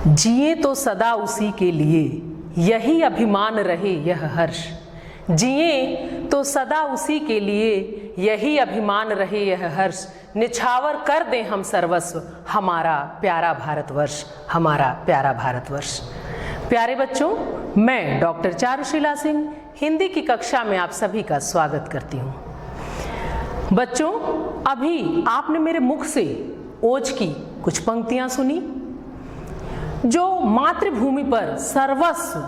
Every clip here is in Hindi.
जिए तो सदा उसी के लिए, यही अभिमान रहे यह हर्ष। जिए तो सदा उसी के लिए, यही अभिमान रहे यह हर्ष। निछावर कर दें हम सर्वस्व, हमारा प्यारा भारतवर्ष, हमारा प्यारा भारतवर्ष। प्यारे बच्चों, मैं डॉक्टर चारुशीला सिंह हिंदी की कक्षा में आप सभी का स्वागत करती हूँ। बच्चों, अभी आपने मेरे मुख से ओज की कुछ पंक्तियां सुनी जो मातृभूमि पर सर्वस्व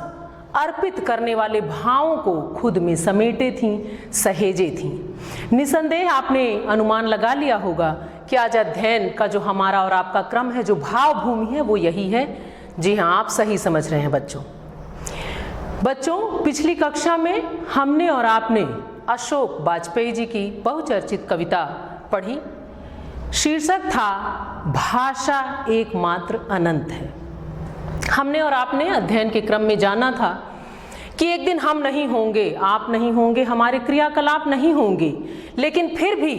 अर्पित करने वाले भावों को खुद में समेटे थीं, सहेजे थीं। निसंदेह आपने अनुमान लगा लिया होगा कि आज अध्ययन का जो हमारा और आपका क्रम है, जो भाव भूमि है, वो यही है। जी हाँ, आप सही समझ रहे हैं बच्चों। पिछली कक्षा में हमने और आपने अशोक वाजपेयी जी की बहुचर्चित कविता पढ़ी। शीर्षक था भाषा एकमात्र अनंत है। हमने और आपने अध्ययन के क्रम में जाना था कि एक दिन हम नहीं होंगे, आप नहीं होंगे, हमारे क्रियाकलाप नहीं होंगे, लेकिन फिर भी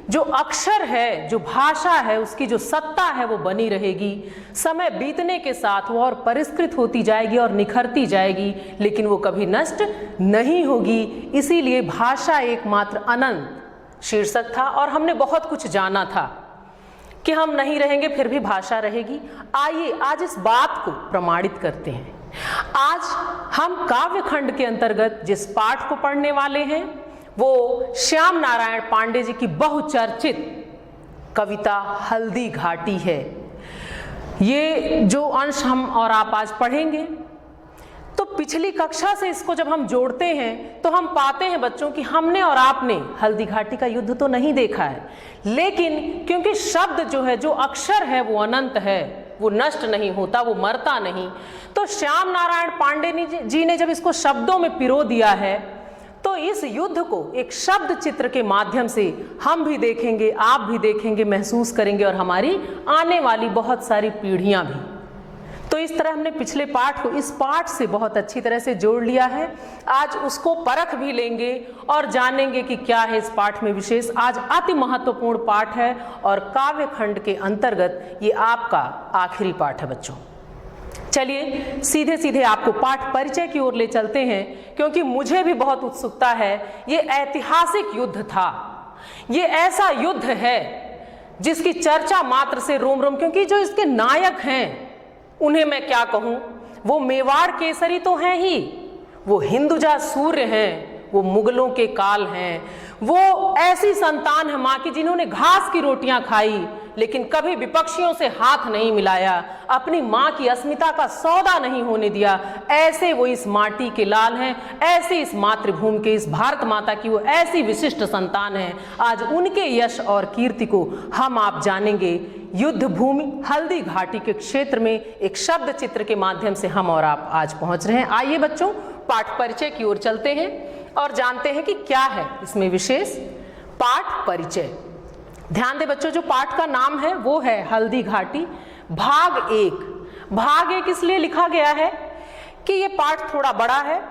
जो अक्षर है, जो भाषा है, उसकी जो सत्ता है वो बनी रहेगी। समय बीतने के साथ वो और परिष्कृत होती जाएगी और निखरती जाएगी, लेकिन वो कभी नष्ट नहीं होगी। इसीलिए भाषा एकमात्र अनंत शीर्षक था और हमने बहुत कुछ जाना था कि हम नहीं रहेंगे फिर भी भाषा रहेगी। आइए आज इस बात को प्रमाणित करते हैं। आज हम काव्य खंड के अंतर्गत जिस पाठ को पढ़ने वाले हैं वो श्याम नारायण पांडे जी की बहुचर्चित कविता हल्दी घाटी है। ये जो अंश हम और आप आज पढ़ेंगे, तो पिछली कक्षा से इसको जब हम जोड़ते हैं तो हम पाते हैं बच्चों कि हमने और आपने हल्दी घाटी का युद्ध तो नहीं देखा है, लेकिन क्योंकि शब्द जो है, जो अक्षर है, वो अनंत है, वो नष्ट नहीं होता, वो मरता नहीं। तो श्याम नारायण पांडे जी ने जब इसको शब्दों में पिरो दिया है, तो इस युद्ध को एक शब्द चित्र के माध्यम से हम भी देखेंगे, आप भी देखेंगे, महसूस करेंगे और हमारी आने वाली बहुत सारी पीढ़ियां भी। तो इस तरह हमने पिछले पाठ को इस पाठ से बहुत अच्छी तरह से जोड़ लिया है। आज उसको परख भी लेंगे और जानेंगे कि क्या है इस पाठ में विशेष। आज अति महत्वपूर्ण पाठ है और काव्य खंड के अंतर्गत ये आपका आखिरी पाठ है बच्चों। चलिए सीधे सीधे आपको पाठ परिचय की ओर ले चलते हैं, क्योंकि मुझे भी बहुत उत्सुकता है। ये ऐतिहासिक युद्ध था, ये ऐसा युद्ध है जिसकी चर्चा मात्र से रोम रोम, क्योंकि जो इसके नायक हैं उन्हें मैं क्या कहूं, वो मेवाड़ केसरी तो हैं ही, वो हिंदुजा सूर्य हैं, वो मुगलों के काल हैं, वो ऐसी संतान है माँ की जिन्होंने घास की रोटियां खाई लेकिन कभी विपक्षियों से हाथ नहीं मिलाया, अपनी माँ की अस्मिता का सौदा नहीं होने दिया। ऐसे वो इस माटी के लाल हैं, ऐसे इस मातृभूमि के, इस भारत माता की वो ऐसी विशिष्ट संतान है। आज उनके यश और कीर्ति को हम आप जानेंगे। युद्ध भूमि हल्दी घाटी के क्षेत्र में एक शब्द चित्र के माध्यम से हम और आप आज पहुंच रहे हैं। आइए बच्चों, पाठ परिचय की ओर चलते हैं और जानते हैं कि क्या है इसमें विशेष। पाठ परिचय, ध्यान दें बच्चों, जो पाठ का नाम है वो है हल्दी घाटी भाग एक। भाग एक इसलिए लिखा गया है कि ये पाठ थोड़ा बड़ा है।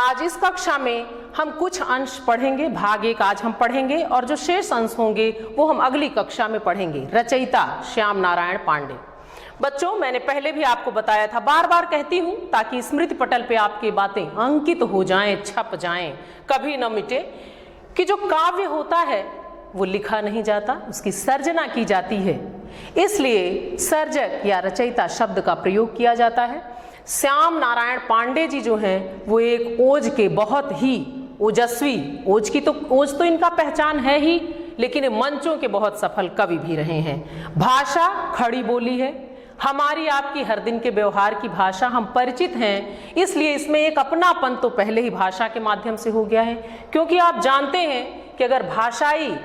आज इस कक्षा में हम कुछ अंश पढ़ेंगे, भाग एक आज हम पढ़ेंगे और जो शेष अंश होंगे वो हम अगली कक्षा में पढ़ेंगे। रचयिता श्याम नारायण पांडे। बच्चों, मैंने पहले भी आपको बताया था, बार बार कहती हूं ताकि स्मृति पटल पे आपकी बातें अंकित हो जाएं, छप जाएं, कभी न मिटे, कि जो काव्य होता है वो लिखा नहीं जाता, उसकी सर्जना की जाती है। इसलिए सर्जक या रचयिता शब्द का प्रयोग किया जाता है। श्याम नारायण पांडे जी जो हैं वो एक ओज के बहुत ही ओजस्वी, ओज तो इनका पहचान है ही, लेकिन ये मंचों के बहुत सफल कवि भी रहे हैं। भाषा खड़ी बोली है, हमारी आपकी हर दिन के व्यवहार की भाषा, हम परिचित हैं, इसलिए इसमें एक अपनापन तो पहले ही भाषा के माध्यम से हो गया है। क्योंकि आप जानते हैं कि अगर भाषाई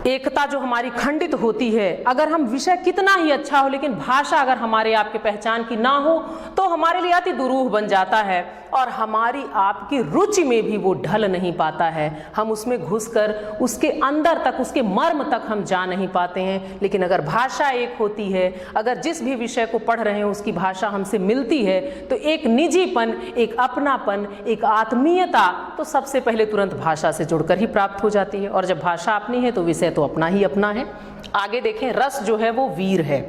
एकता जो हमारी खंडित होती है, अगर हम विषय कितना ही अच्छा हो लेकिन भाषा अगर हमारे आपके पहचान की ना हो तो हमारे लिए अति दुरूह बन जाता है और हमारी आपकी रुचि में भी वो ढल नहीं पाता है। हम उसमें घुसकर उसके अंदर तक, उसके मर्म तक हम जा नहीं पाते हैं। लेकिन अगर भाषा एक होती है, अगर जिस भी विषय को पढ़ रहे हैं उसकी भाषा हमसे मिलती है, तो एक निजीपन, एक अपनापन, एक आत्मीयता तो सबसे पहले तुरंत भाषा से जुड़कर ही प्राप्त हो जाती है। और जब भाषा अपनी है तो विषय तो अपना ही अपना है। आगे देखें, रस जो है वो वीर है।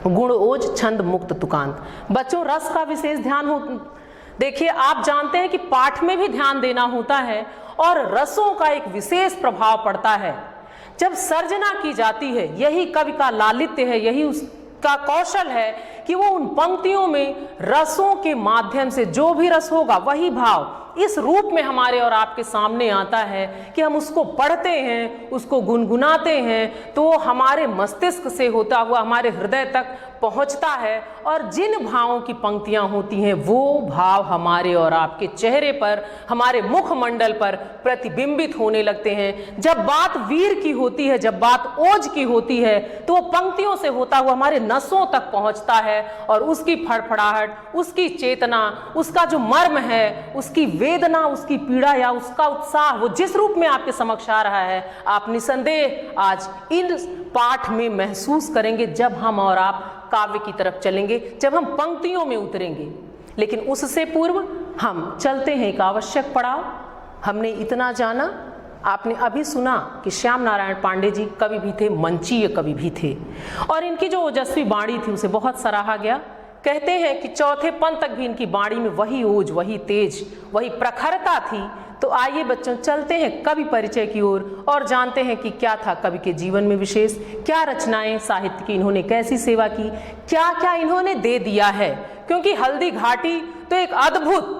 गुण ओज छंद मुक्त तुकांत। बच्चों रस का विशेष ध्यान हो, देखिए आप जानते हैं कि पाठ में भी ध्यान देना होता है और रसों का एक विशेष प्रभाव पड़ता है जब सर्जना की जाती है। यही कवि का लालित्य है, यही उसका कौशल है कि वो उन पंक्तियों में रसों के माध्यम से जो भी रस होगा वही भाव इस रूप में हमारे और आपके सामने आता है कि हम उसको पढ़ते हैं, उसको गुनगुनाते हैं, तो हमारे मस्तिष्क से होता हुआ हमारे हृदय तक पहुंचता है और जिन भावों की पंक्तियां होती हैं वो भाव हमारे और आपके चेहरे पर, हमारे मुखमंडल पर प्रतिबिंबित होने लगते हैं। जब बात वीर की होती है, जब बात ओज की होती है, तो वो पंक्तियों से होता हुआ हमारे नसों तक पहुंचता है और उसकी फड़फड़ाहट, उसकी चेतना, उसका जो मर्म है, उसकी वेदना, उसकी पीड़ा या उसका उत्साह, वो जिस रूप में आपके समक्ष आ रहा है, आप निसंदेह आज इन पाठ में महसूस करेंगे जब हम और आप काव्य की तरफ चलेंगे, जब हम पंक्तियों में उतरेंगे। लेकिन उससे पूर्व हम चलते हैं एक आवश्यक पड़ाव। हमने इतना जाना, आपने अभी सुना कि श्याम नारायण पांडे जी कवि भी थे, मंचीय कवि भी थे और इनकी जो ओजस्वी वाणी थी उसे बहुत सराहा गया। कहते हैं कि चौथे पंथ तक भी इनकी वाणी में वही ओज, वही तेज, वही प्रखरता थी। तो आइए बच्चों चलते हैं कवि परिचय की ओर और जानते हैं कि क्या था कवि के जीवन में विशेष, क्या रचनाएं साहित्य की इन्होंने कैसी सेवा की, क्या क्या इन्होंने दे दिया है। क्योंकि हल्दी घाटी तो एक अद्भुत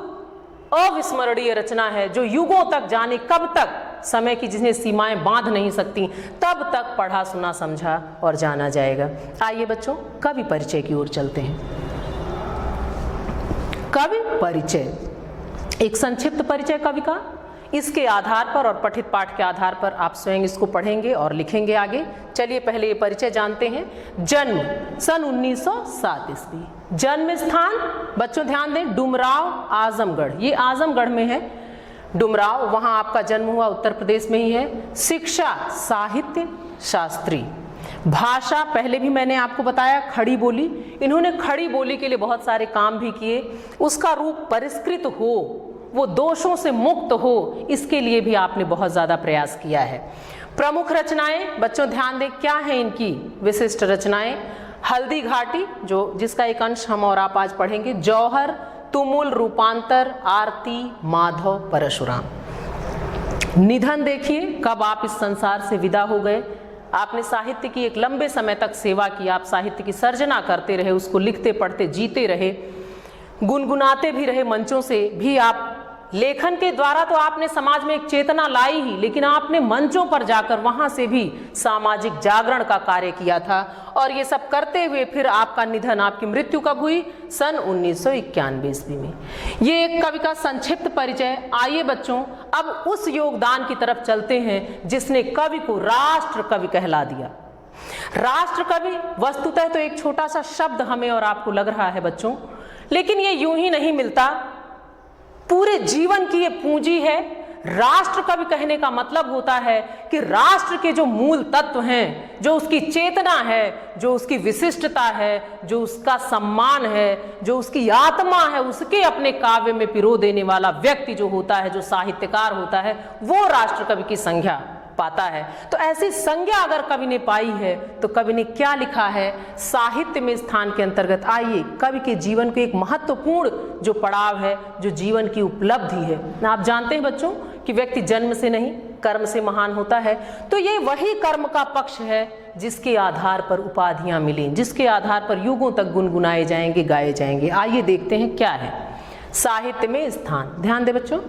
अविस्मरणीय रचना है जो युगों तक, जाने कब तक, समय की जिन्हें सीमाएं बांध नहीं सकती, तब तक पढ़ा सुना समझा और जाना जाएगा। आइए बच्चों कवि परिचय की ओर चलते हैं। कवि परिचय एक संक्षिप्त परिचय कवि का, इसके आधार पर और पठित पाठ के आधार पर आप स्वयं इसको पढ़ेंगे और लिखेंगे आगे। चलिए पहले ये परिचय जानते हैं। जन्म सन 1907 ईस्वी। जन्म स्थान बच्चों ध्यान दें, डुमराव आजमगढ़, ये आजमगढ़ में है डुमराव, वहां आपका जन्म हुआ, उत्तर प्रदेश में ही है। शिक्षा साहित्य शास्त्री। भाषा पहले भी मैंने आपको बताया खड़ी बोली, इन्होंने खड़ी बोली के लिए बहुत सारे काम भी किए। उसका रूप परिष्कृत हो, वो दोषों से मुक्त हो, इसके लिए भी आपने बहुत ज्यादा प्रयास किया है। प्रमुख रचनाएं बच्चों ध्यान दें, क्या है इनकी विशिष्ट रचनाएं। हल्दी घाटी जो जिसका एक अंश हम और आप आज पढ़ेंगे, जौहर, तुमुल, रूपांतर, आरती, माधव, परशुराम। निधन देखिए कब आप इस संसार से विदा हो गए। आपने साहित्य की एक लंबे समय तक सेवा की, आप साहित्य की सर्जना करते रहे, उसको लिखते पढ़ते जीते रहे, गुनगुनाते भी रहे, मंचों से भी आप लेखन के द्वारा तो आपने समाज में एक चेतना लाई ही, लेकिन आपने मंचों पर जाकर वहां से भी सामाजिक जागरण का कार्य किया था। और ये सब करते हुए फिर आपका निधन, आपकी मृत्यु कब हुई? सन 1991 ईस्वी में। ये एक कवि का संक्षिप्त परिचय। आइए बच्चों अब उस योगदान की तरफ चलते हैं जिसने कवि को राष्ट्र कवि कहला दिया। राष्ट्र कवि वस्तुतः तो एक छोटा सा शब्द हमें और आपको लग रहा है बच्चों, लेकिन ये यूं ही नहीं मिलता, पूरे जीवन की ये पूंजी है। राष्ट्र कवि कहने का मतलब होता है कि राष्ट्र के जो मूल तत्व हैं, जो उसकी चेतना है, जो उसकी विशिष्टता है, जो उसका सम्मान है, जो उसकी आत्मा है, उसके अपने काव्य में पिरो देने वाला व्यक्ति जो होता है, जो साहित्यकार होता है, वो राष्ट्र कवि की संज्ञा पाता है। तो ऐसी संज्ञा अगर कवि ने पाई है तो कवि ने क्या लिखा है साहित्य में स्थान के अंतर्गत। आइए कवि के जीवन के एक महत्वपूर्ण जो पड़ाव है, जो जीवन की उपलब्धि है। आप जानते हैं बच्चों कि व्यक्ति जन्म से नहीं कर्म से महान होता है, तो ये वही कर्म का पक्ष है जिसके आधार पर उपाधियां मिली, जिसके आधार पर युगों तक गुनगुनाए जाएंगे, गाए जाएंगे। आइए देखते हैं क्या है साहित्य में स्थान। ध्यान दे बच्चों,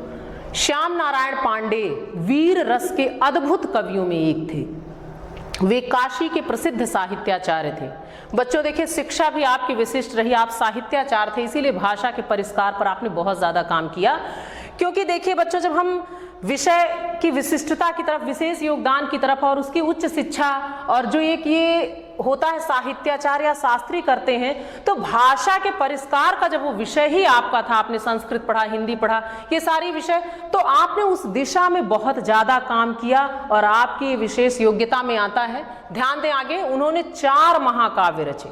श्याम नारायण पांडे वीर रस के अद्भुत कवियों में एक थे। वे काशी के प्रसिद्ध साहित्याचार्य थे। बच्चों देखिए शिक्षा भी आपकी विशिष्ट रही, आप साहित्याचार्य थे, इसीलिए भाषा के परिष्कार पर आपने बहुत ज्यादा काम किया। क्योंकि देखिए बच्चों, जब हम विषय की विशिष्टता की तरफ, विशेष योगदान की तरफ और उसकी उच्च शिक्षा और जो एक ये होता है साहित्याचार्य या शास्त्री करते हैं, तो भाषा के परिष्कार का जब वो विषय ही आपका था, आपने संस्कृत पढ़ा, हिंदी पढ़ा, ये सारी विषय, तो आपने उस दिशा में बहुत ज्यादा काम किया और आपकी विशेष योग्यता में आता है। ध्यान दें आगे, उन्होंने 4 महाकाव्य रचे।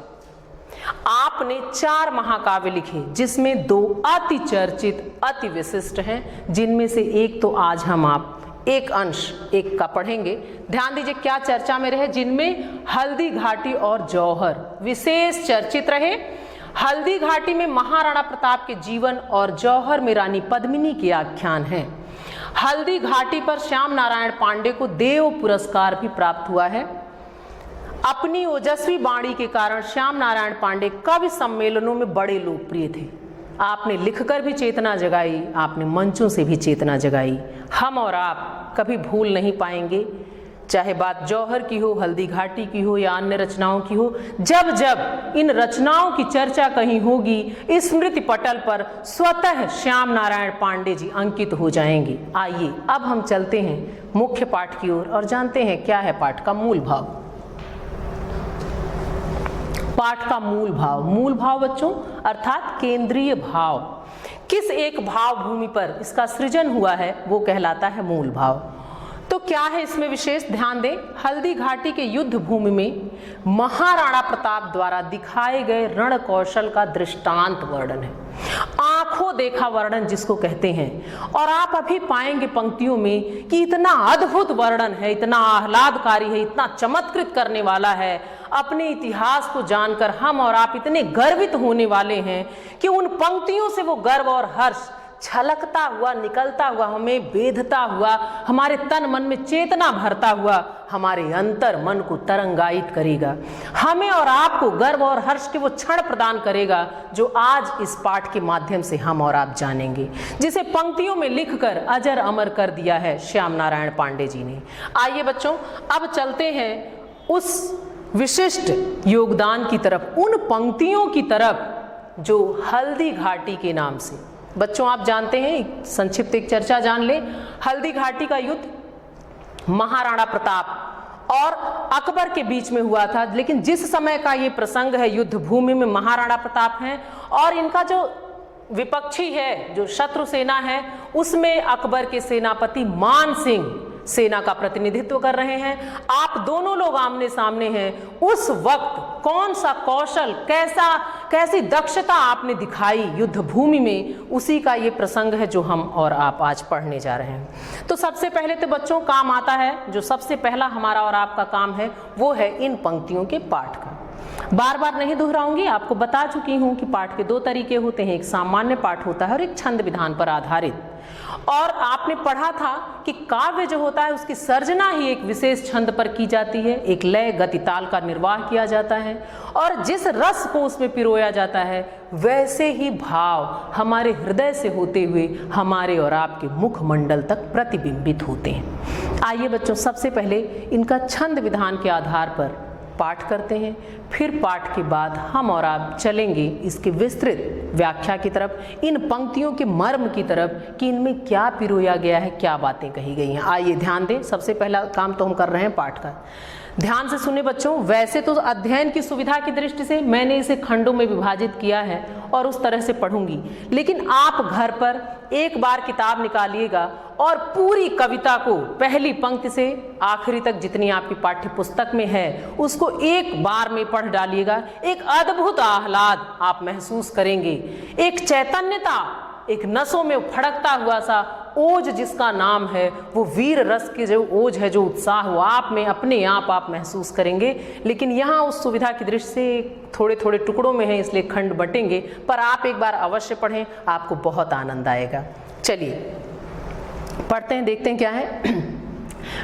आपने 4 महाकाव्य लिखे जिसमें 2 अति चर्चित, अति विशिष्ट हैं, जिनमें से एक तो आज हम आप एक अंश एक का पढ़ेंगे। ध्यान दीजिए क्या चर्चा में रहे, जिनमें हल्दी घाटी और जौहर विशेष चर्चित रहे। हल्दी घाटी में महाराणा प्रताप के जीवन और जौहर में रानी पद्मिनी के आख्यान हैं। हल्दी घाटी पर श्याम नारायण पांडे को देव पुरस्कार भी प्राप्त हुआ है। अपनी ओजस्वी वाणी के कारण श्याम नारायण पांडे कवि सम्मेलनों में बड़े लोकप्रिय थे। आपने लिखकर भी चेतना जगाई, आपने मंचों से भी चेतना जगाई। हम और आप कभी भूल नहीं पाएंगे, चाहे बात जौहर की हो, हल्दी घाटी की हो या अन्य रचनाओं की हो। जब जब इन रचनाओं की चर्चा कहीं होगी, स्मृति पटल पर स्वतः श्याम नारायण पांडे जी अंकित हो जाएंगे। आइए अब हम चलते हैं मुख्य पाठ की ओर और जानते हैं क्या है पाठ का मूल भाव। पाठ का मूल भाव, मूल भाव बच्चों अर्थात केंद्रीय भाव, किस एक भाव भूमि पर इसका सृजन हुआ है वो कहलाता है मूल भाव। तो क्या है इसमें विशेष, ध्यान दें। हल्दी घाटी के युद्ध भूमि में महाराणा प्रताप द्वारा दिखाए गए रण कौशल का दृष्टांत वर्णन है, आंखों देखा वर्णन जिसको कहते हैं। और आप अभी पाएंगे पंक्तियों में कि इतना अद्भुत वर्णन है, इतना आह्लादकारी है, इतना चमत्कृत करने वाला है। अपने इतिहास को जानकर हम और आप इतने गर्वित होने वाले हैं कि उन पंक्तियों से वो गर्व और हर्ष छलकता हुआ, निकलता हुआ, हमें बेधता हुआ, हमारे तन मन में चेतना भरता हुआ हमारे अंतर मन को तरंगायित करेगा। हमें और आपको गर्व और हर्ष के वो क्षण प्रदान करेगा जो आज इस पाठ के माध्यम से हम और आप जानेंगे, जिसे पंक्तियों में लिखकर अजर अमर कर दिया है श्याम नारायण पांडे जी ने। आइए बच्चों अब चलते हैं उस विशिष्ट योगदान की तरफ, उन पंक्तियों की तरफ जो हल्दी घाटी के नाम से, बच्चों आप जानते हैं, संक्षिप्त एक चर्चा जान ले। हल्दी घाटी का युद्ध महाराणा प्रताप और अकबर के बीच में हुआ था, लेकिन जिस समय का ये प्रसंग है युद्ध भूमि में महाराणा प्रताप हैं और इनका जो विपक्षी है, जो शत्रु सेना है, उसमें अकबर के सेनापति मान सिंह सेना का प्रतिनिधित्व कर रहे हैं। आप दोनों लोग आमने सामने हैं। उस वक्त कौन सा कौशल, कैसी दक्षता आपने दिखाई युद्ध भूमि में, उसी का ये प्रसंग है जो हम और आप आज पढ़ने जा रहे हैं। तो सबसे पहले तो बच्चों काम आता है, जो सबसे पहला हमारा और आपका काम है वो है इन पंक्तियों के पाठ का। बार बार नहीं दोहराऊंगी, आपको बता चुकी हूं कि पाठ के दो तरीके होते हैं, एक सामान्य पाठ होता है और एक छंद विधान पर आधारित। और आपने पढ़ा था कि काव्य जो होता है उसकी सर्जना ही एक विशेष छंद पर की जाती है, एक लय गति ताल का निर्वाह किया जाता है और जिस रस को उसमें पिरोया जाता है वैसे ही भाव हमारे हृदय से होते हुए हमारे और आपके मुखमंडल तक प्रतिबिंबित होते हैं। आइए बच्चों सबसे पहले इनका छंद विधान के आधार पर पाठ करते हैं, फिर पाठ के बाद हम और आप चलेंगे इसकी विस्तृत व्याख्या की तरफ, इन पंक्तियों के मर्म की तरफ कि इनमें क्या पिरोया गया है, क्या बातें कही गई हैं। आइए ध्यान दें, सबसे पहला काम तो हम कर रहे हैं पाठ का। ध्यान से सुने बच्चों। वैसे तो अध्ययन की सुविधा की दृष्टि से मैंने इसे खंडों में विभाजित किया है और उस तरह से पढ़ूंगी, लेकिन आप घर पर एक बार किताब निकालिएगा और पूरी कविता को पहली पंक्ति से आखिरी तक जितनी आपकी पाठ्य पुस्तक में है उसको एक बार में पढ़ डालिएगा। एक अद्भुत आह्लाद आप महसूस करेंगे, एक चैतन्यता, एक नसों में फड़कता हुआ सा ओज जिसका नाम है, वो वीर रस के जो ओज है, जो उत्साह वो आप में अपने आप महसूस करेंगे। लेकिन यहाँ उस सुविधा की दृष्टि से थोड़े थोड़े टुकड़ों में है इसलिए खंड बटेंगे, पर आप एक बार अवश्य पढ़ें, आपको बहुत आनंद आएगा। चलिए पढ़ते हैं, देखते हैं क्या है।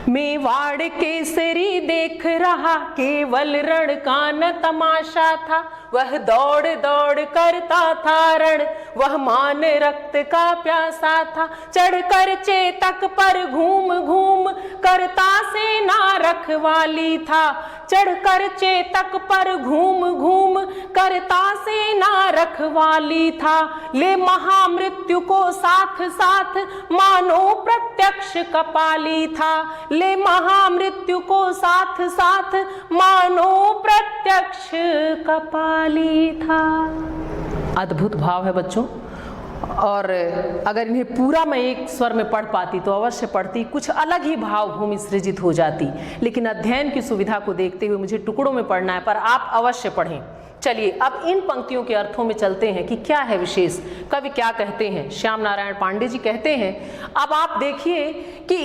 मेवाड़ केसरी देख रहा केवल रण का न तमाशा था, वह दौड़ दौड़ करता था रण, वह मान रक्त का प्यासा था। चढ़कर चेतक पर घूम घूम करता सेना रखवाली था, चढ़कर चेतक पर घूम घूम करता सेना रखवाली था। ले महामृत्यु को साथ साथ मानो प्रत्यक्ष कपाली था, ले महामृत्यु को साथ साथ मानो प्रत्यक्ष कपाली था। अद्भुत भाव है बच्चों, और अगर इन्हें पूरा मैं एक स्वर में पढ़ पाती तो अवश्य पढ़ती, कुछ अलग ही भाव भूमि सृजित हो जाती, लेकिन अध्ययन की सुविधा को देखते हुए मुझे टुकड़ों में पढ़ना है, पर आप अवश्य पढ़ें। चलिए अब इन पंक्तियों के अर्थों में चलते हैं कि क्या है विशेष, कवि क्या कहते हैं। श्याम नारायण पांडे जी कहते हैं, अब आप देखिए कि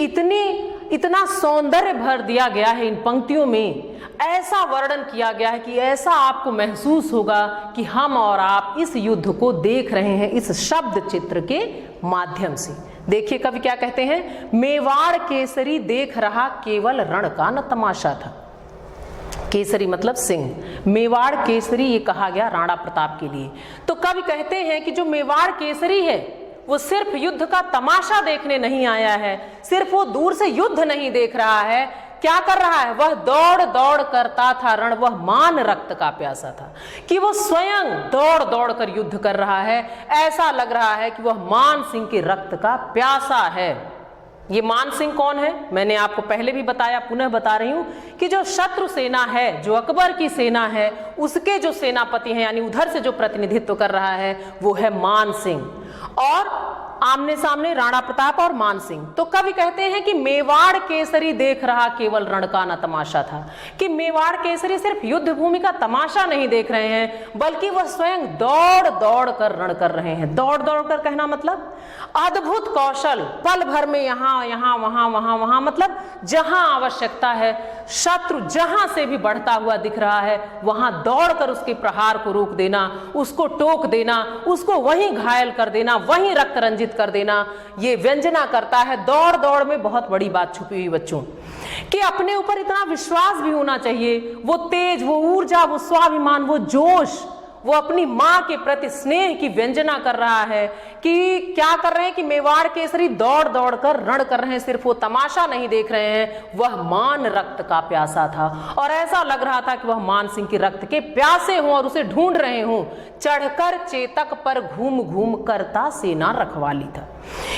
इतना सौंदर्य भर दिया गया है इन पंक्तियों में, ऐसा वर्णन किया गया है कि ऐसा आपको महसूस होगा कि हम और आप इस युद्ध को देख रहे हैं इस शब्द चित्र के माध्यम से। देखिए कवि क्या कहते हैं, मेवाड़ केसरी देख रहा केवल रण का न तमाशा था। केसरी मतलब सिंह, मेवाड़ केसरी ये कहा गया राणा प्रताप के लिए। तो कवि कहते हैं कि जो मेवाड़ केसरी है वो सिर्फ युद्ध का तमाशा देखने नहीं आया है, सिर्फ वो दूर से युद्ध नहीं देख रहा है, क्या कर रहा है, वह दौड़ दौड़ करता था रण, वह मान रक्त का प्यासा था, कि वो स्वयं दौड़ दौड़ कर युद्ध कर रहा है। ऐसा लग रहा है कि वह मान सिंह के रक्त का प्यासा है। ये मान सिंह कौन है, मैंने आपको पहले भी बताया, पुनः बता रही हूं कि जो शत्रु सेना है, जो अकबर की सेना है, उसके जो सेनापति हैं, यानी उधर से जो प्रतिनिधित्व कर रहा है वो है मान सिंह, और आमने सामने राणा प्रताप और मान सिंह। तो कवि कहते हैं कि मेवाड़ केसरी देख रहा केवल रण का न तमाशा था, कि मेवाड़ केसरी सिर्फ युद्ध भूमि का तमाशा नहीं देख रहे हैं, बल्कि वह स्वयं दौड़ दौड़ कर रण कर रहे हैं। दौड़ दौड़ कर कहना मतलब अद्भुत कौशल, पल भर में यहाँ यहाँ वहां वहां वहां, मतलब जहां आवश्यकता है, शत्रु जहां से भी बढ़ता हुआ दिख रहा है वहां दौड़कर उसके प्रहार को रोक देना, उसको टोक देना, उसको वहीं घायल कर देना, वहीं रक्त रंजित कर देना। ये व्यंजना करता है। दौड़ दौड़ में बहुत बड़ी बात छुपी हुई बच्चों, कि अपने ऊपर इतना विश्वास भी होना चाहिए, वो तेज, वो ऊर्जा, वो स्वाभिमान, वो जोश, वो अपनी मां के प्रति स्नेह की व्यंजना कर रहा है। कि क्या कर रहे हैं कि मेवाड़ केसरी दौड़ दौड़ कर रण कर रहे हैं, सिर्फ वो तमाशा नहीं देख रहे हैं, वह मान रक्त का प्यासा था, और ऐसा लग रहा था कि वह मान सिंह के रक्त के प्यासे हों और उसे ढूंढ रहे हों। चढ़कर चेतक पर घूम घूम करता सेना रखवाली था,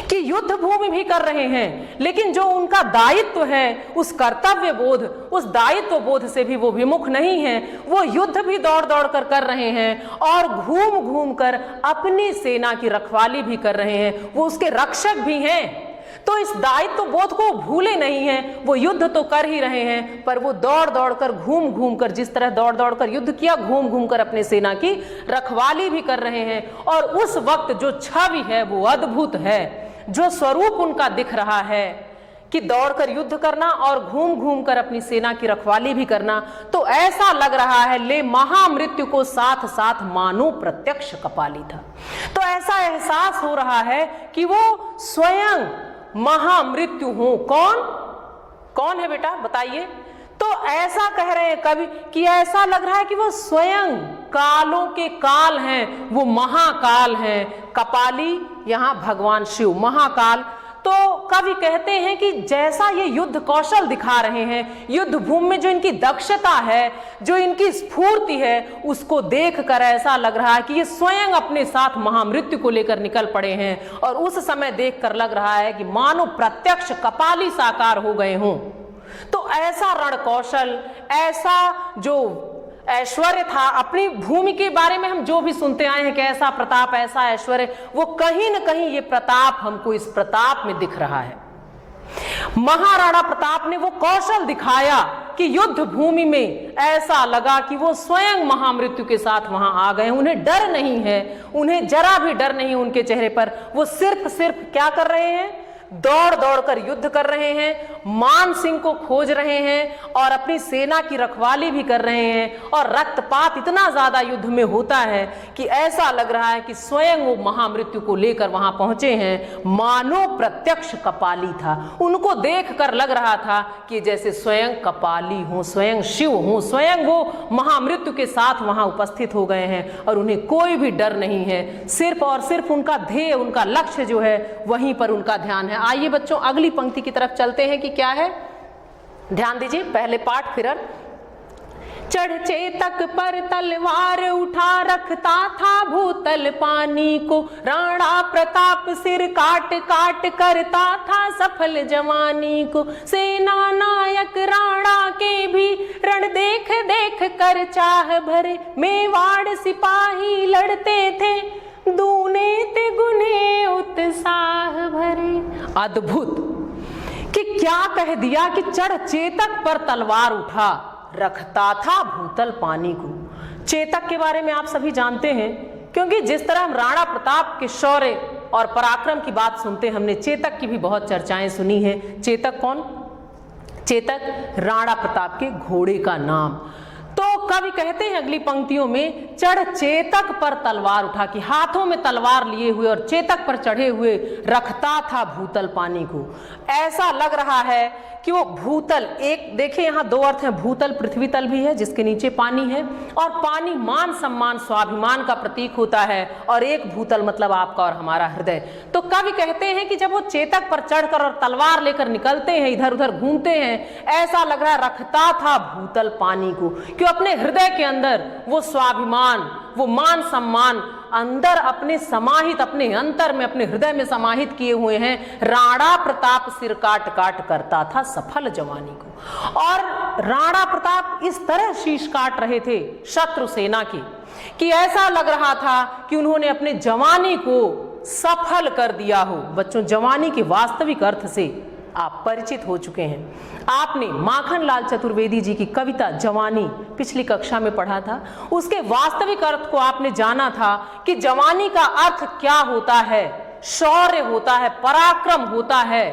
कि युद्ध भूमि भी कर रहे हैं, लेकिन जो उनका दायित्व है, उस कर्तव्य बोध, उस दायित्व बोध से भी वो विमुख नहीं है। वो युद्ध भी दौड़ दौड़ कर रहे हैं और घूम घूम कर अपनी सेना की रखवाली भी कर रहे हैं, वो उसके रक्षक भी हैं। तो इस दायित्व बोध को भूले नहीं हैं, वो युद्ध तो कर ही रहे हैं, पर वो दौड़ दौड़ कर, घूम घूम कर, जिस तरह दौड़ दौड़ कर युद्ध किया, घूम घूम कर अपने सेना की रखवाली भी कर रहे हैं। और उस वक्त जो छवि है वो अद्भुत है, जो स्वरूप उनका दिख रहा है कि दौड़कर युद्ध करना और घूम घूम कर अपनी सेना की रखवाली भी करना, तो ऐसा लग रहा है ले महामृत्यु को साथ साथ मानो प्रत्यक्ष कपाली था। तो ऐसा एहसास हो रहा है कि वो स्वयं महामृत्यु हो। कौन है बेटा बताइए? तो ऐसा कह रहे हैं कवि कि ऐसा लग रहा है कि वो स्वयं कालों के काल हैं, वो महाकाल हैं। कपाली यहाँ भगवान शिव, महाकाल। तो कवि कहते हैं कि जैसा ये युद्ध कौशल दिखा रहे हैं, युद्ध भूमि में जो इनकी दक्षता है, जो इनकी स्फूर्ति है, उसको देखकर ऐसा लग रहा है कि ये स्वयं अपने साथ महामृत्यु को लेकर निकल पड़े हैं। और उस समय देखकर लग रहा है कि मानो प्रत्यक्ष कपाली साकार हो गए हों। तो ऐसा रण कौशल, ऐसा जो ऐश्वर्य था, अपनी भूमि के बारे में हम जो भी सुनते आए हैं कि ऐसा प्रताप, ऐसा ऐश्वर्य, वो कहीं न कहीं ये प्रताप हमको इस प्रताप में दिख रहा है। महाराणा प्रताप ने वो कौशल दिखाया कि युद्ध भूमि में ऐसा लगा कि वो स्वयं महामृत्यु के साथ वहां आ गए। उन्हें डर नहीं है, उन्हें जरा भी डर नहीं उनके चेहरे पर। वो सिर्फ क्या कर रहे हैं? दौड़ दौड़ कर युद्ध कर रहे हैं, मान सिंह को खोज रहे हैं और अपनी सेना की रखवाली भी कर रहे हैं। और रक्तपात इतना ज्यादा युद्ध में होता है कि ऐसा लग रहा है कि स्वयं वो महामृत्यु को लेकर वहां पहुंचे हैं। मानो प्रत्यक्ष कपाली था, उनको देखकर लग रहा था कि जैसे स्वयं कपाली हो, स्वयं शिव हो, स्वयं वो महामृत्यु के साथ वहां उपस्थित हो गए हैं और उन्हें कोई भी डर नहीं है। सिर्फ और सिर्फ उनका ध्येय, उनका लक्ष्य जो है वहीं पर उनका ध्यान है। आइए बच्चों अगली पंक्ति की तरफ चलते हैं कि क्या है, ध्यान दीजिए। पहले पाठ फिर चढ़ चेतक पर तलवार उठा रखता था भूतल पानी को, राणा प्रताप सिर काट काट करता था सफल जवानी को। सेना नायक राणा के भी रण देख देख कर चाह भरे, मेवाड़ सिपाही लड़ते थे दूने तिगुने उत्साह भरे। अद्भुत कि क्या कह दिया कि चढ़ चेतक पर तलवार उठा रखता था भूतल पानी को। चेतक के बारे में आप सभी जानते हैं, क्योंकि जिस तरह हम राणा प्रताप के शौर्य और पराक्रम की बात सुनते हैं, हमने चेतक की भी बहुत चर्चाएं सुनी हैं। चेतक कौन? चेतक राणा प्रताप के घोड़े का नाम। तो कवि कहते हैं अगली पंक्तियों में, चढ़ चेतक पर तलवार उठा, कि हाथों में तलवार लिए हुए और चेतक पर चढ़े हुए रखता था भूतल पानी को। ऐसा लग रहा है कि वो भूतल, एक देखिए यहाँ दो अर्थ हैं, भूतल पृथ्वी तल भी है जिसके नीचे पानी है, और पानी मान सम्मान स्वाभिमान का प्रतीक होता है, और एक भूतल मतलब आपका और हमारा हृदय। तो कवि कहते हैं कि जब वो चेतक पर चढ़कर और तलवार लेकर निकलते हैं, इधर उधर घूमते हैं, ऐसा लग रहा रखता था भूतल पानी को, कि अपने हृदय के अंदर वो स्वाभिमान, वो मान सम्मान अंदर अपने समाहित, अपने अंतर में, अपने हृदय में समाहित किए हुए हैं। राणा प्रताप सिर काट काट करता था सफल जवानी को। और राणा प्रताप इस तरह शीश काट रहे थे शत्रु सेना की कि ऐसा लग रहा था कि उन्होंने अपने जवानी को सफल कर दिया हो। बच्चों, जवानी के वास्तविक अर्थ से आप परिचित हो चुके हैं। आपने माखनलाल चतुर्वेदी जी की कविता जवानी पिछली कक्षा में पढ़ा था। उसके वास्तविक अर्थ को आपने जाना था कि जवानी का अर्थ क्या होता है। शौर्य होता है, पराक्रम होता है,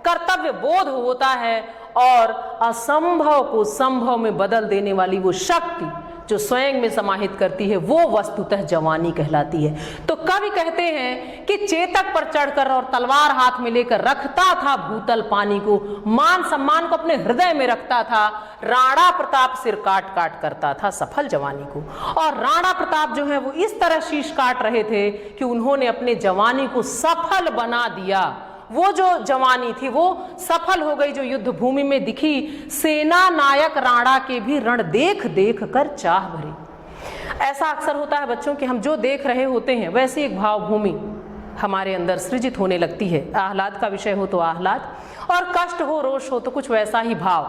कर्तव्य बोध होता है, और असंभव को संभव में बदल देने वाली वो शक्ति जो स्वयं में समाहित करती है, वो वस्तुतः जवानी कहलाती है। तो कवि कहते हैं कि चेतक पर चढ़कर और तलवार हाथ में लेकर रखता था भूतल पानी को, मान सम्मान को अपने हृदय में रखता था। राणा प्रताप सिर काट काट करता था सफल जवानी को। और राणा प्रताप जो है वो इस तरह शीश काट रहे थे कि उन्होंने अपने जवानी को सफल बना दिया। वो जो जवानी थी वो सफल हो गई, जो युद्ध भूमि में दिखी। सेना नायक राणा के भी रण देख देख कर चाह भरी। ऐसा अक्सर होता है बच्चों कि हम जो देख रहे होते हैं वैसे एक भाव भूमि हमारे अंदर सृजित होने लगती है। आह्लाद का विषय हो तो आह्लाद, और कष्ट हो, रोष हो तो कुछ वैसा ही भाव।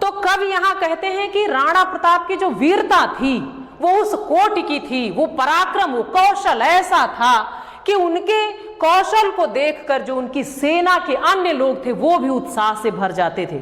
तो कवि यहाँ कहते हैं कि राणा प्रताप की जो वीरता थी वो उस कोटि की थी, वो पराक्रम, वो कौशल ऐसा था कि उनके कौशल को देखकर जो उनकी सेना के अन्य लोग थे वो भी उत्साह से भर जाते थे।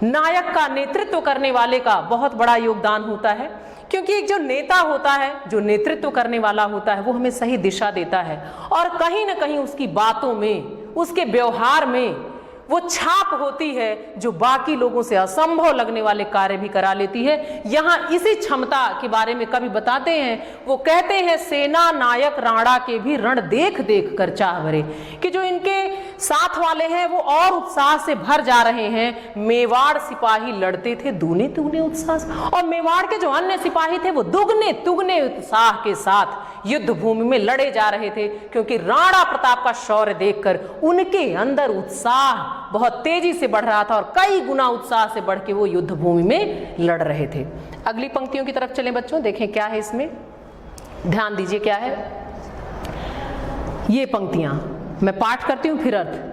नायक का, नेतृत्व करने वाले का बहुत बड़ा योगदान होता है, क्योंकि एक जो नेता होता है, जो नेतृत्व करने वाला होता है, वो हमें सही दिशा देता है, और कहीं ना कहीं उसकी बातों में, उसके व्यवहार में वो छाप होती है जो बाकी लोगों से असंभव लगने वाले कार्य भी करा लेती है। यहाँ इसी क्षमता के बारे में कवि बताते हैं। वो कहते हैं, सेना नायक राणा के भी रण देख देख कर चाह भरे, कि जो इनके साथ वाले हैं वो और उत्साह से भर जा रहे हैं। मेवाड़ सिपाही लड़ते थे दूने तुगने उत्साह से, और मेवाड़ के जो अन्य सिपाही थे वो दुगने तुगने उत्साह के साथ युद्ध भूमि में लड़े जा रहे थे, क्योंकि राणा प्रताप का शौर्य देखकर उनके अंदर उत्साह बहुत तेजी से बढ़ रहा था, और कई गुना उत्साह से बढ़ के वो युद्ध भूमि में लड़ रहे थे। अगली पंक्तियों की तरफ चलें बच्चों, देखें क्या है इसमें, ध्यान दीजिए क्या है। ये पंक्तियां मैं पाठ करती हूं, फिर अर्थ।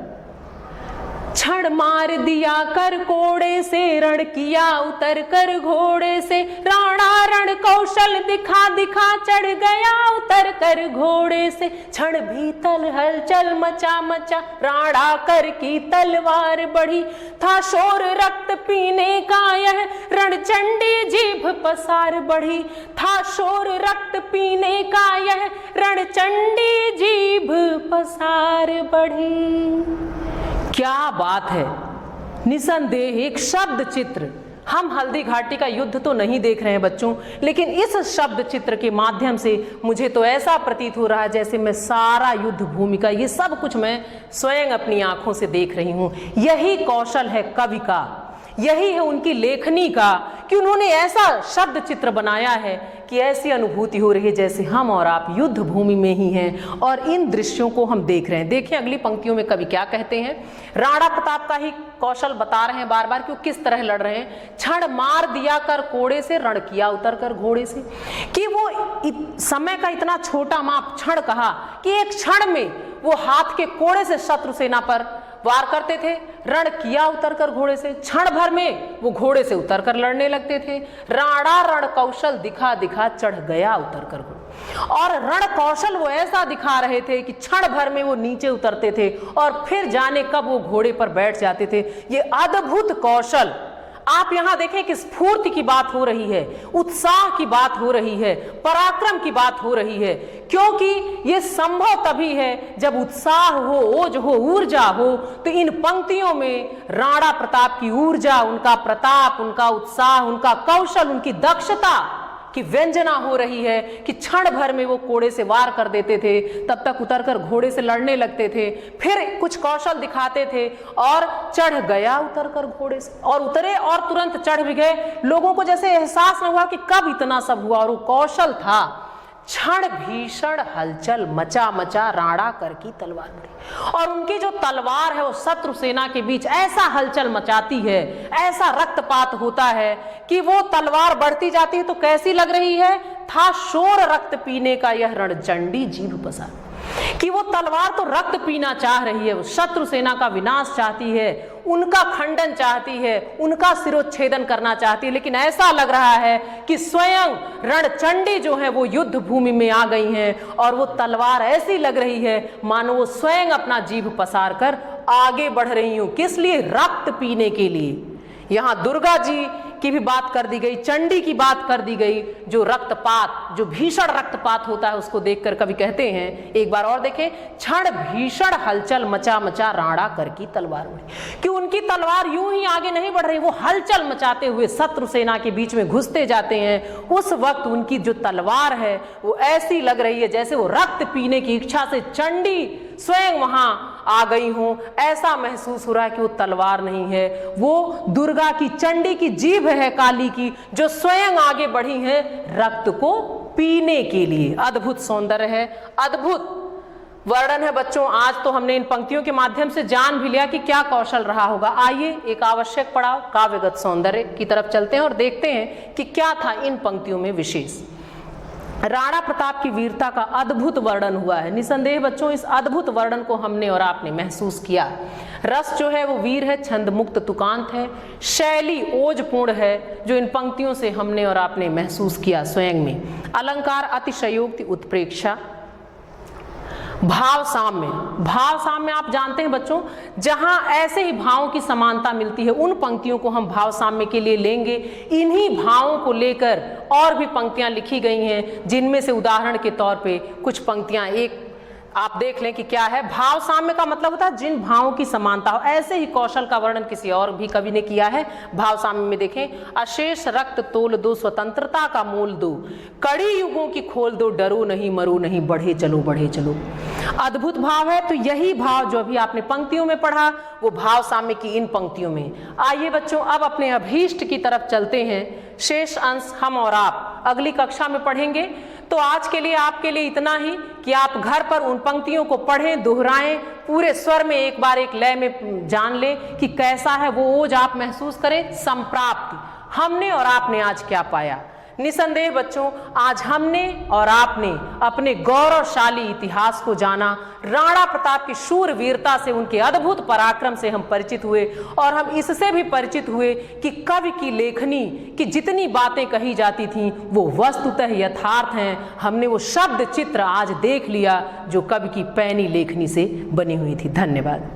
क्षण मार दिया कर कोड़े से, रण किया उतर कर घोड़े से, राणा रण कौशल दिखा दिखा चढ़ गया उतर कर घोड़े से, क्षण भीतर हलचल मचा मचा राणा कर की तलवार बढ़ी, था शोर रक्त पीने का यह रणचंडी जीभ पसार बढ़ी, था शोर रक्त पीने का यह रणचंडी जीभ पसार बढ़ी। क्या बात है, निसंदेह एक शब्द चित्र। हम हल्दी घाटी का युद्ध तो नहीं देख रहे हैं बच्चों, लेकिन इस शब्द चित्र के माध्यम से मुझे तो ऐसा प्रतीत हो रहा है जैसे मैं सारा युद्ध भूमि का, ये सब कुछ मैं स्वयं अपनी आंखों से देख रही हूं। यही कौशल है कवि का, यही है उनकी लेखनी का, कि उन्होंने ऐसा शब्द चित्र बनाया है कि ऐसी अनुभूति हो रही है जैसे हम और आप युद्ध भूमि में ही हैं और इन दृश्यों को हम देख रहे हैं। देखिए अगली पंक्तियों में कवि क्या कहते हैं। राणा प्रताप का ही कौशल बता रहे हैं बार बार कि वो किस तरह लड़ रहे हैं। क्षण मार दिया कर कोड़े से, रण किया उतर कर घोड़े से, कि वो समय का इतना छोटा माप क्षण कहा कि एक क्षण में वो हाथ के कोड़े से शत्रु सेना पर वार करते थे। रण किया उतर कर घोड़े से, क्षण भर में वो घोड़े से उतर कर लड़ने लगते थे। राणा रण कौशल दिखा दिखा चढ़ गया उतर कर घोड़े, और रण कौशल वो ऐसा दिखा रहे थे कि क्षण भर में वो नीचे उतरते थे और फिर जाने कब वो घोड़े पर बैठ जाते थे। ये अद्भुत कौशल, आप यहां देखें कि स्फूर्ति की बात हो रही है, उत्साह की बात हो रही है, पराक्रम की बात हो रही है, क्योंकि यह संभव तभी है जब उत्साह हो, ओज हो, ऊर्जा हो। तो इन पंक्तियों में राणा प्रताप की ऊर्जा, उनका प्रताप, उनका उत्साह, उनका कौशल, उनकी दक्षता की व्यंजना हो रही है कि क्षण भर में वो कोड़े से वार कर देते थे, तब तक उतरकर घोड़े से लड़ने लगते थे, फिर कुछ कौशल दिखाते थे और चढ़ गया उतरकर घोड़े से, और उतरे और तुरंत चढ़ भी गए। लोगों को जैसे एहसास न हुआ कि कब इतना सब हुआ, और वो कौशल था। क्षण भीषण हलचल मचा मचा राणा कर की तलवार बढ़ी, और उनकी जो तलवार है वो शत्रु सेना के बीच ऐसा हलचल मचाती है, ऐसा रक्तपात होता है कि वो तलवार बढ़ती जाती है तो कैसी लग रही है, था शोर रक्त पीने का यह रणचंडी जीभ पसार, कि वो तलवार तो रक्त पीना चाह रही है, वो शत्रु सेना का विनाश चाहती है, उनका खंडन चाहती है, उनका सिरोच्छेदन करना चाहती है, लेकिन ऐसा लग रहा है कि स्वयं रणचंडी जो है वो युद्ध भूमि में आ गई हैं, और वो तलवार ऐसी लग रही है मानो वो स्वयं अपना जीभ पसार कर आगे बढ़ रही हूं। किस लिए? रक्त पीने के लिए। यहां दुर्गा जी की भी बात कर दी गई, चंडी की बात कर दी गई। जो रक्तपात, जो भीषण रक्तपात होता है उसको देखकर कवि कहते हैं, एक बार और देखें, क्षण भीषण हलचल मचा मचा राणा कर की तलवार बढ़ी, कि उनकी तलवार यूं ही आगे नहीं बढ़ रही, वो हलचल मचाते हुए शत्रु सेना के बीच में घुसते जाते हैं। उस वक्त उनकी जो तलवार है वो ऐसी लग रही है जैसे वो रक्त पीने की इच्छा से चंडी स्वयं वहां आ गई हूं। ऐसा महसूस हो रहा है कि वो तलवार नहीं है, वो दुर्गा की, चंडी की जीभ है काली की, जो स्वयं आगे बढ़ी है रक्त को पीने के लिए। अद्भुत सौंदर्य है, अद्भुत वर्णन है बच्चों। आज तो हमने इन पंक्तियों के माध्यम से जान भी लिया कि क्या कौशल रहा होगा। आइए एक आवश्यक पड़ाव काव्यगत सौंदर्य की तरफ चलते हैं और देखते हैं कि क्या था इन पंक्तियों में विशेष। राणा प्रताप की वीरता का अद्भुत वर्णन हुआ है। निसंदेह बच्चों, इस अद्भुत वर्णन को हमने और आपने महसूस किया। रस जो है वो वीर है, छंद मुक्त तुकांत है, शैली ओजपूर्ण है, जो इन पंक्तियों से हमने और आपने महसूस किया स्वयं में। अलंकार अतिशयोक्ति उत्प्रेक्षा, भाव साम्य। भाव साम्य आप जानते हैं बच्चों, जहां ऐसे ही भावों की समानता मिलती है उन पंक्तियों को हम भाव साम्य के लिए लेंगे। इन्हीं भावों को लेकर और भी पंक्तियां लिखी गई हैं, जिनमें से उदाहरण के तौर पे कुछ पंक्तियां एक आप देख लें कि क्या है। भाव साम्य का मतलब होता है जिन भावों की समानता हो। ऐसे ही कौशल का वर्णन किसी और भी कवि ने किया है। भाव साम्य में देखें, अशेष रक्त तोल दो, स्वतंत्रता का मोल दो, कड़ी युगों की खोल दो, डरो नहीं मरो नहीं, बढ़े चलो बढ़े चलो। अद्भुत भाव है। तो यही भाव जो अभी आपने पंक्तियों में पढ़ा वो भाव साम्य की इन पंक्तियों में। आइए बच्चों अब अपने अभीष्ट की तरफ चलते हैं। शेष अंश हम और आप अगली कक्षा में पढ़ेंगे। तो आज के लिए आपके लिए इतना ही कि आप घर पर उन पंक्तियों को पढ़ें, दोहराएं, पूरे स्वर में एक बार एक लय में जान लें कि कैसा है वो ओज आप महसूस करें। संप्राप्ति, हमने और आपने आज क्या पाया। निसंदेह बच्चों, आज हमने और आपने अपने गौरवशाली इतिहास को जाना। राणा प्रताप की शूर वीरता से, उनके अद्भुत पराक्रम से हम परिचित हुए, और हम इससे भी परिचित हुए कि कवि की लेखनी की जितनी बातें कही जाती थीं वो वस्तुतः यथार्थ हैं। हमने वो शब्द चित्र आज देख लिया जो कवि की पैनी लेखनी से बनी हुई थी। धन्यवाद।